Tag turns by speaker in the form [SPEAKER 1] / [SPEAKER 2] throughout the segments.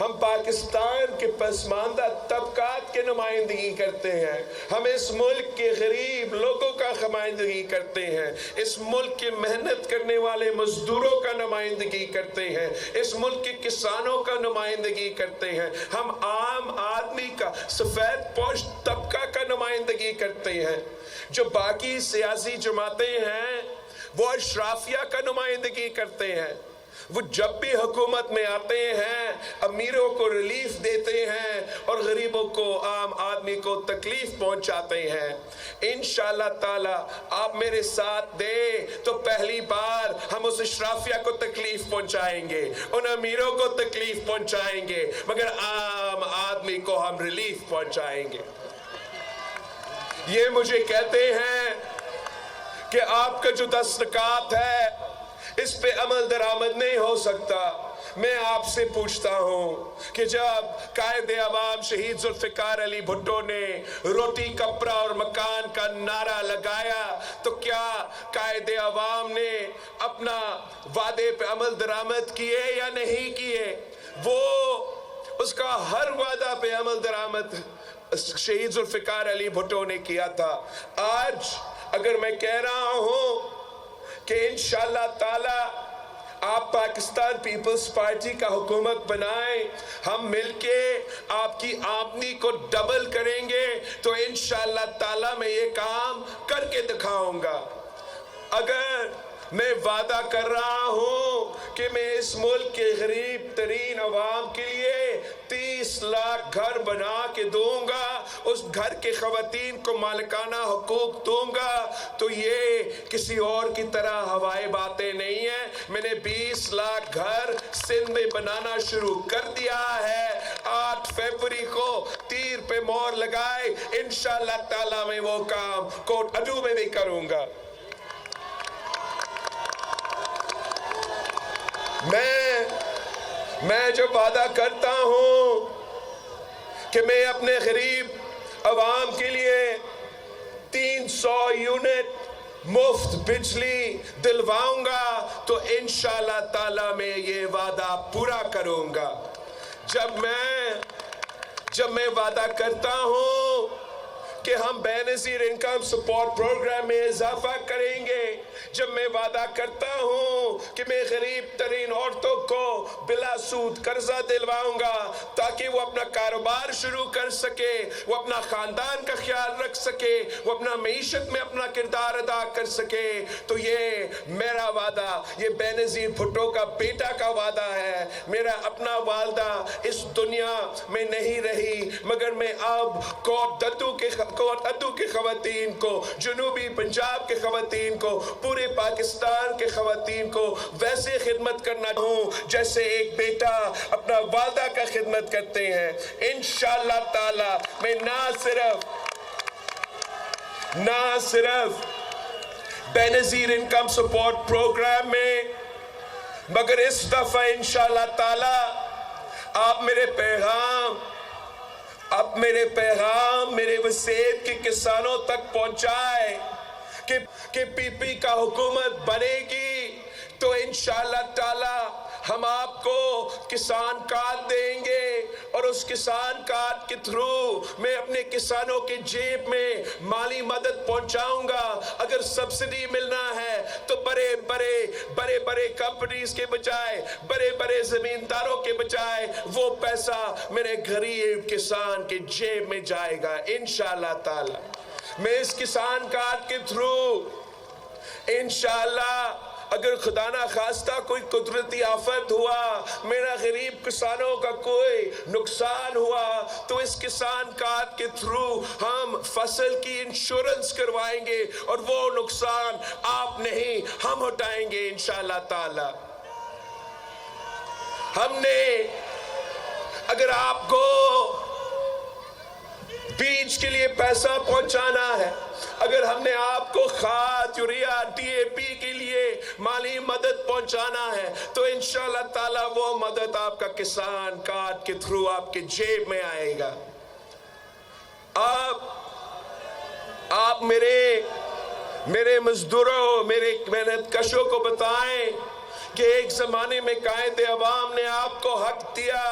[SPEAKER 1] ہم پاکستان کے پسماندہ طبقات کے نمائندگی کرتے ہیں، ہم اس ملک کے غریب لوگوں کا نمائندگی کرتے ہیں، اس ملک کے محنت کرنے والے مزدوروں کا نمائندگی کرتے ہیں، اس ملک کے کسانوں کا نمائندگی کرتے ہیں، ہم عام آدمی کا، سفید پوش طبقہ کا نمائندگی کرتے ہیں۔ جو باقی سیاسی جماعتیں ہیں وہ اشرافیہ کا نمائندگی کرتے ہیں، وہ جب بھی حکومت میں آتے ہیں امیروں کو ریلیف دیتے ہیں اور غریبوں کو، عام آدمی کو تکلیف پہنچاتے ہیں۔ انشاءاللہ تعالی آپ میرے ساتھ دیں تو پہلی بار ہم اس اشرافیہ کو تکلیف پہنچائیں گے، ان امیروں کو تکلیف پہنچائیں گے، مگر عام آدمی کو ہم ریلیف پہنچائیں گے۔ یہ مجھے کہتے ہیں کہ آپ کا جو دستخط ہے اس پہ عمل درآمد نہیں ہو سکتا۔ میں آپ سے پوچھتا ہوں کہ جب قائد عوام شہید ذوالفقار علی بھٹو نے روٹی کپڑا اور مکان کا نعرہ لگایا تو کیا قائد عوام نے اپنا وعدے پہ عمل درآمد کیے یا نہیں کیے؟ وہ اس کا ہر وعدہ پہ عمل درآمد شہید ذوالفقار علی بھٹو نے کیا تھا۔ آج اگر میں کہہ رہا ہوں کہ انشاءاللہ تعالی آپ پاکستان پیپلز پارٹی کا حکومت بنائیں، ہم مل کے آپ کی آمدنی کو ڈبل کریں گے، تو انشاءاللہ تعالی میں یہ کام کر کے دکھاؤں گا۔ اگر میں وعدہ کر رہا ہوں کہ میں اس ملک کے غریب ترین عوام کے لیے 30 لاکھ گھر بنا کے دوں گا، اس گھر کے خواتین کو مالکانہ حقوق دوں گا، تو یہ کسی اور کی طرح ہوائی باتیں نہیں ہیں۔ میں نے 20 لاکھ گھر سندھ میں بنانا شروع کر دیا ہے۔ 8 فروری کو تیر پہ مہر لگائے، انشاءاللہ تعالی میں وہ کام کوٹ ادو میں بھی کروں گا۔ میں جو وعدہ کرتا ہوں کہ میں اپنے غریب عوام کے لیے 300 یونٹ مفت بجلی دلواؤں گا، تو انشاءاللہ تعالی میں یہ وعدہ پورا کروں گا۔ جب میں وعدہ کرتا ہوں کہ ہم بے نظیر انکم سپورٹ پروگرام میں اضافہ کریں گے، جب میں وعدہ کرتا ہوں کہ میں غریب ترین عورتوں کو بلا سود قرضہ دلواؤں گا تاکہ وہ اپنا کاروبار شروع کر سکے، وہ اپنا خاندان کا خیال رکھ سکے، وہ اپنا معیشت میں اپنا کردار ادا کر سکے، تو یہ میرا وعدہ، یہ بے نظیر بھٹو کا بیٹا کا وعدہ ہے۔ میرا اپنا والدہ اس دنیا میں نہیں رہی، مگر میں اب کوٹ ادو کے خواتین کو، جنوبی پنجاب کے خواتین کو، پورے پاکستان کے خواتین کو ویسے خدمت کرنا ہوں جیسے ایک بیٹا اپنا والدہ کا خدمت کرتے ہیں۔ انشاءاللہ تعالی میں نہ صرف بے نظیر انکم سپورٹ پروگرام میں، مگر اس دفعہ انشاءاللہ تعالی آپ میرے پیغام میرے وسیعت کے کسانوں تک پہنچائے کہ پی پی کا حکومت بنے گی تو انشاءاللہ تعالی ہم آپ کو کسان کارڈ دیں گے، اور اس کسان کارڈ کے تھرو میں اپنے کسانوں کے جیب میں مالی مدد پہنچاؤں گا۔ اگر سبسڈی ملنا ہے تو بڑے کمپنیز کے بجائے، بڑے زمینداروں کے بجائے وہ پیسہ میرے غریب کسان کے جیب میں جائے گا انشاءاللہ تعالی۔ میں اس کسان کارڈ کے تھرو انشاءاللہ اگر خدا نہ خواستہ کوئی قدرتی آفت ہوا، میرا غریب کسانوں کا کوئی نقصان ہوا، تو اس کسان کارڈ کے تھرو ہم فصل کی انشورنس کروائیں گے، اور وہ نقصان آپ نہیں ہم اٹھائیں گے انشاءاللہ تعالی۔ ہم نے اگر آپ کو بیج کے لیے پیسہ پہنچانا ہے، اگر ہم نے آپ کو کھاد، یوریا، ڈی اے پی کے لیے مالی مدد پہنچانا ہے، تو انشاءاللہ تعالی وہ مدد آپ کا کسان کارڈ کے تھرو آپ کے جیب میں آئے گا۔ آپ میرے مزدوروں، میرے محنت کشوں کو بتائیں کہ ایک زمانے میں قائد عوام نے آپ کو حق دیا،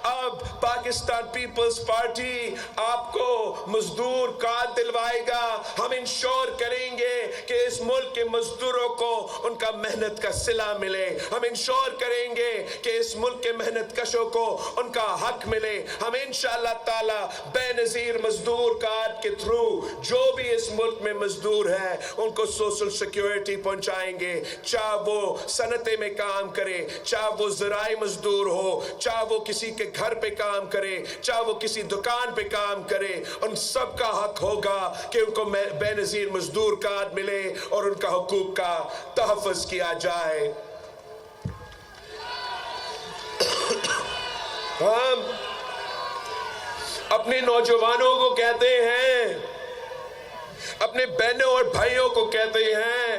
[SPEAKER 1] اب پاکستان پیپلز پارٹی آپ کو مزدور کارڈ دلوائے گا۔ ہم انشور کریں گے کہ اس ملک کے مزدوروں کو ان کا محنت کا صلہ ملے، ہم انشور کریں گے کہ اس ملک کے محنت کشوں کو ان کا حق ملے۔ ہم انشاءاللہ تعالی بے نظیر مزدور کارڈ کے تھرو جو بھی اس ملک میں مزدور ہے ان کو سوشل سیکیورٹی پہنچائیں گے، چاہے وہ صنعتیں میں کام کرے، چاہے وہ زراعی مزدور ہو، چاہے وہ کسی کے گھر پہ کام کرے، چاہے وہ کسی دکان پہ کام کرے، ان سب کا حق ہوگا کہ ان کو بے نظیر مزدور کارڈ ملے اور ان کا حقوق کا تحفظ کیا جائے۔ ہم اپنے نوجوانوں کو کہتے ہیں، اپنے بہنوں اور بھائیوں کو کہتے ہیں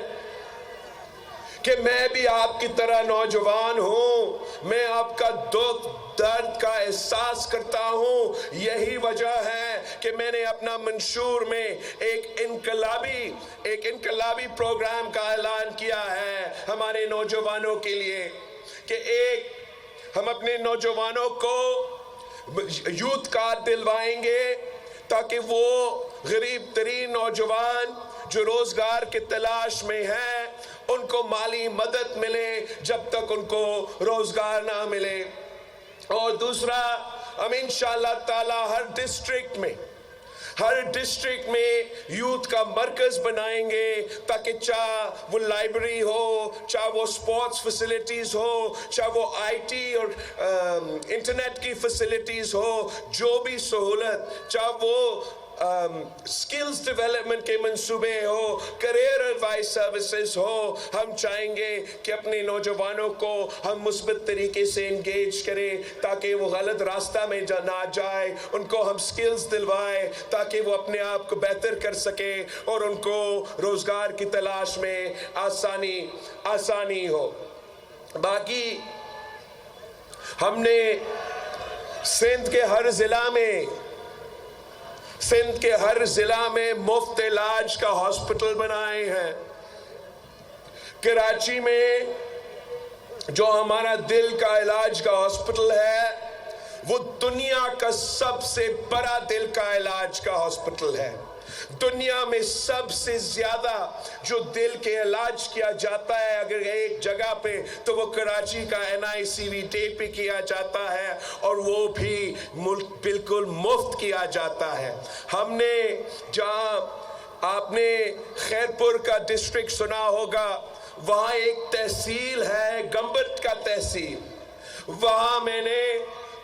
[SPEAKER 1] کہ میں بھی آپ کی طرح نوجوان ہوں، میں آپ کا دکھ درد کا احساس کرتا ہوں۔ یہی وجہ ہے کہ میں نے اپنا منشور میں ایک انقلابی پروگرام کا اعلان کیا ہے ہمارے نوجوانوں کے لیے، کہ ہم اپنے نوجوانوں کو یوتھ کارڈ دلوائیں گے تاکہ وہ غریب ترین نوجوان جو روزگار کی تلاش میں ہیں ان کو مالی مدد ملے جب تک ان کو روزگار نہ ملے۔ اور دوسرا، ہم انشاءاللہ تعالی ہر ڈسٹرکٹ میں یوتھ کا مرکز بنائیں گے تاکہ چاہے وہ لائبریری ہو، چاہے وہ سپورٹس فیسلٹیز ہو، چاہے وہ آئی ٹی اور انٹرنیٹ کی فیسلٹیز ہو، جو بھی سہولت، چاہے وہ سکلز ڈیولپمنٹ کے منصوبے ہو، کیریئر ایڈوائس سروسز ہو، ہم چاہیں گے کہ اپنے نوجوانوں کو ہم مثبت طریقے سے انگیج کریں تاکہ وہ غلط راستہ میں نہ جائے، ان کو ہم سکلز دلوائیں تاکہ وہ اپنے آپ کو بہتر کر سکے اور ان کو روزگار کی تلاش میں آسانی ہو۔ باقی ہم نے سندھ کے ہر ضلع میں مفت علاج کا ہاسپٹل بنائے ہیں۔ کراچی میں جو ہمارا دل کا علاج کا ہاسپٹل ہے وہ دنیا کا سب سے بڑا دل کا علاج کا ہاسپٹل ہے۔ دنیا میں سب سے زیادہ جو دل کے علاج کیا جاتا ہے اگر ایک جگہ پہ تو وہ کراچی کا NICV ڈے پہ کیا جاتا ہے، اور وہ بھی بالکل مفت کیا جاتا ہے۔ ہم نے جہاں آپ نے خیرپور کا ڈسٹرکٹ سنا ہوگا، وہاں ایک تحصیل ہے گمبٹ کا تحصیل، وہاں میں نے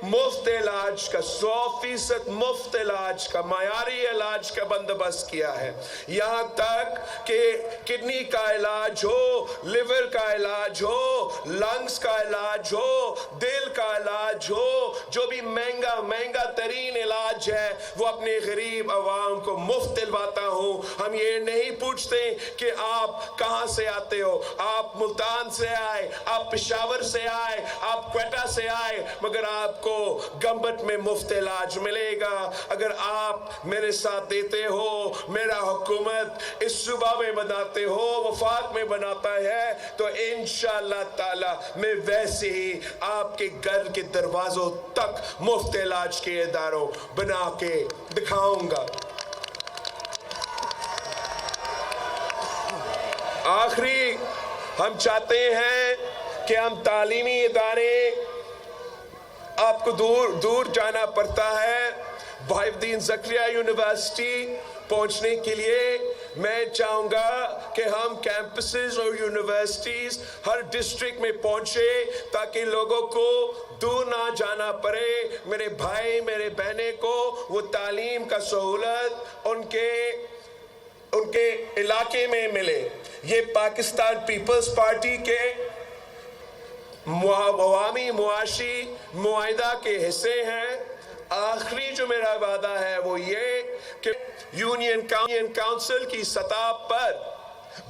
[SPEAKER 1] مفت علاج کا 100% مفت علاج کا معیاری علاج کا بندوبست کیا ہے، یہاں تک کہ کڈنی کا علاج ہو، لیور کا علاج ہو، لنگز کا علاج ہو، دل کا علاج ہو، جو بھی مہنگا ترین علاج ہے وہ اپنے غریب عوام کو مفت دلواتا ہوں۔ ہم یہ نہیں پوچھتے کہ آپ کہاں سے آتے ہو، آپ ملتان سے آئے، آپ پشاور سے آئے، آپ کوئٹہ سے آئے، مگر آپ کو گمبٹ میں مفت علاج ملے گا اگر آپ میرے ساتھ دیتے ہو، میرا حکومت اس صوبہ میں بناتے ہو، وفاق میں بناتا ہے، تو انشاءاللہ تعالی میں ویسے ہی آپ کے گھر کے دروازوں تک مفت علاج کے اداروں بنا کے دکھاؤں گا۔ آخری ہم چاہتے ہیں کہ ہم تعلیمی ادارے، آپ کو دور جانا پڑتا ہے بہاء الدین زکریا یونیورسٹی پہنچنے کے لیے، میں چاہوں گا کہ ہم کیمپسز اور یونیورسٹیز ہر ڈسٹرکٹ میں پہنچے تاکہ لوگوں کو دور نہ جانا پڑے، میرے بھائی میرے بہنیں کو وہ تعلیم کا سہولت ان کے علاقے میں ملے۔ یہ پاکستان پیپلز پارٹی کے عوامی معاشی معاہدہ کے حصے ہیں۔ آخری جو میرا وعدہ ہے وہ یہ کہ یونین کاؤنسل کی سطح پر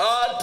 [SPEAKER 1] 8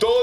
[SPEAKER 1] 2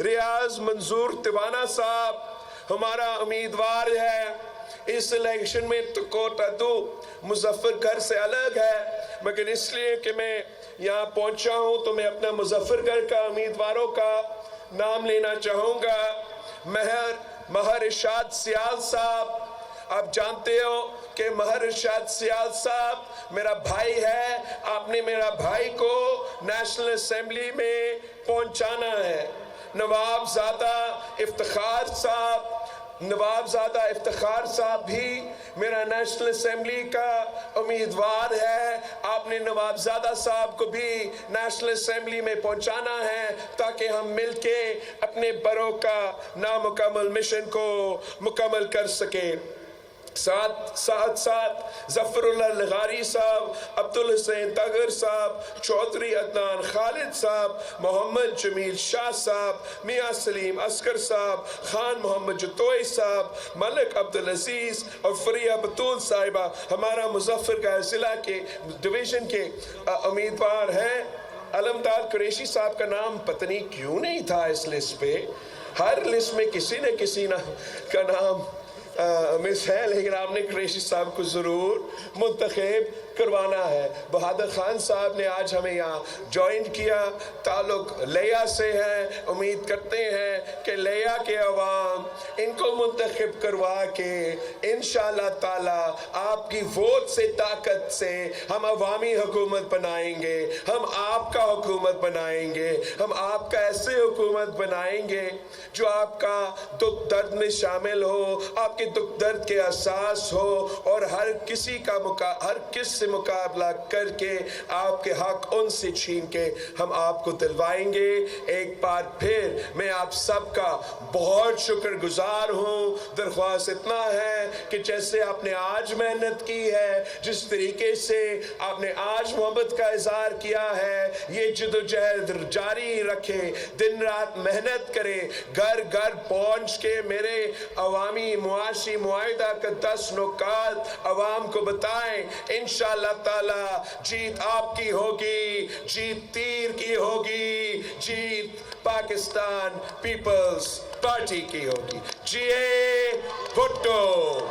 [SPEAKER 1] ریاض منظور توانا صاحب ہمارا امیدوار ہے اس الیکشن میں۔ تو کوٹا تو مظفر گھر سے الگ ہے، مگر اس لیے کہ میں یہاں پہنچا ہوں تو میں اپنا مظفر گھر کا امیدواروں کا نام لینا چاہوں گا۔ مہر ارشاد سیال صاحب، آپ جانتے ہو کہ مہر ارشاد سیال صاحب میرا بھائی ہے، آپ نے میرا بھائی کو نیشنل اسمبلی میں پہنچانا ہے۔ نواب زادہ افتخار صاحب بھی میرا نیشنل اسمبلی کا امیدوار ہے، آپ نے نواب زادہ صاحب کو بھی نیشنل اسمبلی میں پہنچانا ہے تاکہ ہم مل کے اپنے بروں کا نامکمل مشن کو مکمل کر سکیں۔ ساتھ ظفر اللہ لغاری صاحب، عبدالحسین تغر صاحب، چودھری عدنان خالد صاحب، محمد جمیل شاہ صاحب، میاں سلیم اصغر صاحب، خان محمد جتوئی صاحب، ملک عبدالعزیز اور فریہ بطول صاحبہ ہمارا مظفر گڑھ ضلع کے ڈویژن کے امیدوار ہیں۔ علمدار قریشی صاحب کا نام پتہ نہیں کیوں نہیں تھا اس لسٹ پہ، ہر لسٹ میں کسی نہ کسی کا نام مس ہے، لیکن آپ نے قریشی صاحب کو ضرور منتخب کروانا ہے۔ بہادر خان صاحب نے آج ہمیں یہاں جوائن کیا، تعلق لیا سے ہے، امید کرتے ہیں کہ لیا کے عوام ان کو منتخب کروا کے انشاءاللہ تعالی آپ کی ووٹ سے طاقت سے ہم عوامی حکومت بنائیں گے، ہم آپ کا حکومت بنائیں گے، ہم آپ کا ایسے حکومت بنائیں گے جو آپ کا دکھ درد میں شامل ہو، آپ کے دکھ درد کے احساس ہو، اور ہر کسی سے مقابلہ کر کے آپ کے حق ان سے چھین کے ہم آپ کو دلوائیں گے۔ ایک بار پھر میں آپ سب کا بہت شکر گزار ہوں۔ درخواست اتنا ہے کہ جیسے آپ نے آج محنت کی ہے، جس طریقے سے آپ نے آج محبت کا اظہار کیا ہے، یہ جدوجہد جاری رکھیں، دن رات محنت کریں، گھر گھر پہنچ کے میرے عوامی معاشی معاہدہ کا 10 نکات عوام کو بتائیں۔ انشاءاللہ تعالی جیت آپ کی ہوگی، جیت تیر کی ہوگی، جیت پاکستان پیپلز پارٹی کی ہوگی۔ جی بھٹو۔